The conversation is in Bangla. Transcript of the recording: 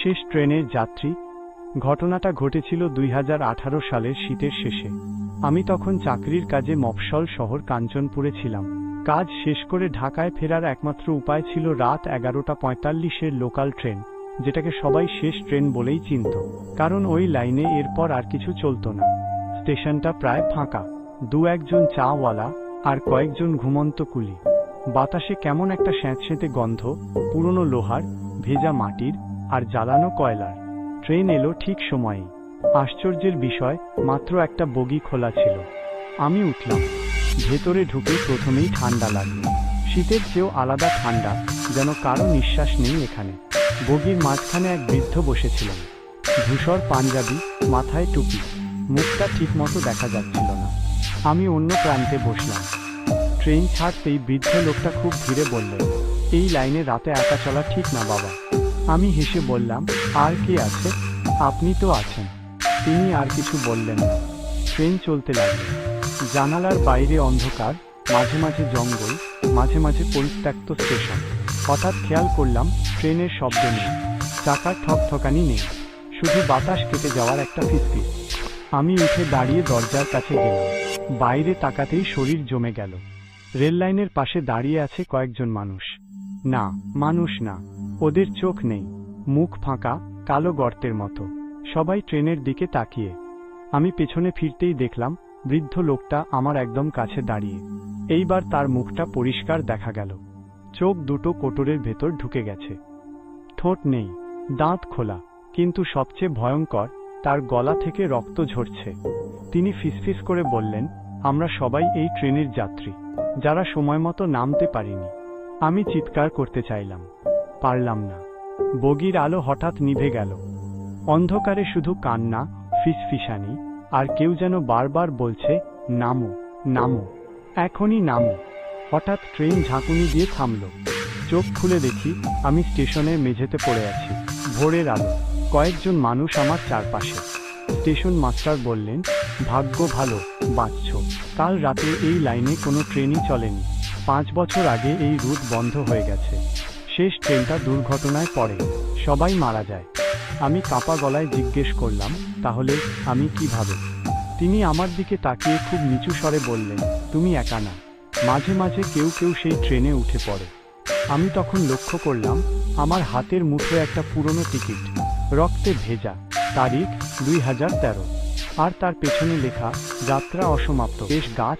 শেষ ট্রেনের যাত্রী। ঘটনাটা ঘটেছিল 2018 সালের শীতের শেষে। আমি তখন চাকরির কাজে মফস্বল শহর কাঞ্চনপুরে ছিলাম। কাজ শেষ করে ঢাকায় ফেরার একমাত্র উপায় ছিল রাত 11:45-এর লোকাল ট্রেন, যেটাকে সবাই শেষ ট্রেন বলেই চিনত, কারণ ওই লাইনে এরপর আর কিছু চলত না। স্টেশনটা প্রায় ফাঁকা, দু-একজন চাওয়ালা আর কয়েকজন ঘুমন্ত কুলি। বাতাসে কেমন একটা স্যাঁতস্যাঁতে গন্ধ, পুরনো লোহার, ভেজা মাটির আর জ্বালানো কয়লার। ট্রেন এলো ঠিক সময়েই। আশ্চর্যের বিষয়, মাত্র একটা বগি খোলা ছিল। আমি উঠলাম। ভেতরে ঢুকে প্রথমেই ঠান্ডা লাগলো। শীতের চেয়েও আলাদা ঠান্ডা, যেন কারো নিঃশ্বাস নেই এখানে। বগির মাঝখানে এক বৃদ্ধ বসেছিলেন। ধূসর পাঞ্জাবি, মাথায় টুপি, মুখটা ঠিকমতো দেখা যাচ্ছিল না। আমি অন্য প্রান্তে বসলাম। ট্রেন ছাড়তেই বৃদ্ধ লোকটা খুব ধীরে বললেন, এই লাইনে রাতে একা চলা ঠিক না বাবা। আমি হেসে বললাম, আর কে আছে? আপনি তো আছেন। তিনি আর কিছু বললেন না। ট্রেন চলতে লাগলো। জানালার বাইরে অন্ধকার, মাঝে মাঝে জঙ্গল, মাঝে মাঝে পরিত্যক্ত স্টেশন। হঠাৎ খেয়াল করলাম ট্রেনের শব্দ নেই, চাকার ঠকঠকানি নেই, শুধু বাতাস কেটে যাওয়ার একটা ফিসফিস। আমি উঠে দাঁড়িয়ে দরজার কাছে গেলাম। বাইরে তাকাতেই শরীর জমে গেল। রেললাইনের পাশে দাঁড়িয়ে আছে কয়েকজন মানুষ। না, মানুষ না, ওদের চোখ নেই, মুখ ফাঁকা, কালো গর্তের মতো। সবাই ট্রেনের দিকে তাকিয়ে। আমি পেছনে ফিরতেই দেখলাম বৃদ্ধ লোকটা আমার একদম কাছে দাঁড়িয়ে। এইবার তার মুখটা পরিষ্কার দেখা গেল। চোখ দুটো কোটরের ভেতর ঢুকে গেছে। ঠোঁট নেই, দাঁত খোলা, কিন্তু সবচেয়ে ভয়ঙ্কর, তার গলা থেকে রক্ত ঝরছে। তিনি ফিসফিস করে বললেন, আমরা সবাই এই ট্রেনের যাত্রী, যারা সময়মতো নামতে পারিনি। আমি চিৎকার করতে চাইলাম, পারলাম না। বগির আলো হঠাৎ নিভে গেল। অন্ধকারে শুধু কান্না, ফিসফিসানি, আর কেউ যেন বারবার বলছে, নামো, নামো, এখনই নামো। হঠাৎ ট্রেন ঝাঁকুনি দিয়ে থামল। চোখ খুলে দেখি আমি স্টেশনের মেঝেতে পড়ে আছি। ভোরের আলো, কয়েকজন মানুষ আমার চারপাশে। স্টেশন মাস্টার বললেন, ভাগ্য ভালো, বাঁচছ। কাল রাতে এই লাইনে কোনো ট্রেনই চলেনি। 5 বছর আগে এই রুট বন্ধ হয়ে গেছে। শেষ ট্রেনটা দুর্ঘটনায় পড়ে, সবাই মারা যায়। আমি কাঁপা গলায় জিজ্ঞেস করলাম, তাহলে আমি কিভাবে? তিনি আমার দিকে তাকিয়ে খুব নিচু স্বরে বললেন, তুমি একা না, মাঝে মাঝে কেউ কেউ সেই ট্রেনে উঠে পড়ে। আমি তখন লক্ষ্য করলাম আমার হাতের মুঠোয় একটা পুরনো টিকিট, রক্তে ভেজা, তারিখ 2013, আর তার পেছনে লেখা, যাত্রা অসমাপ্ত। বেশ গাছ।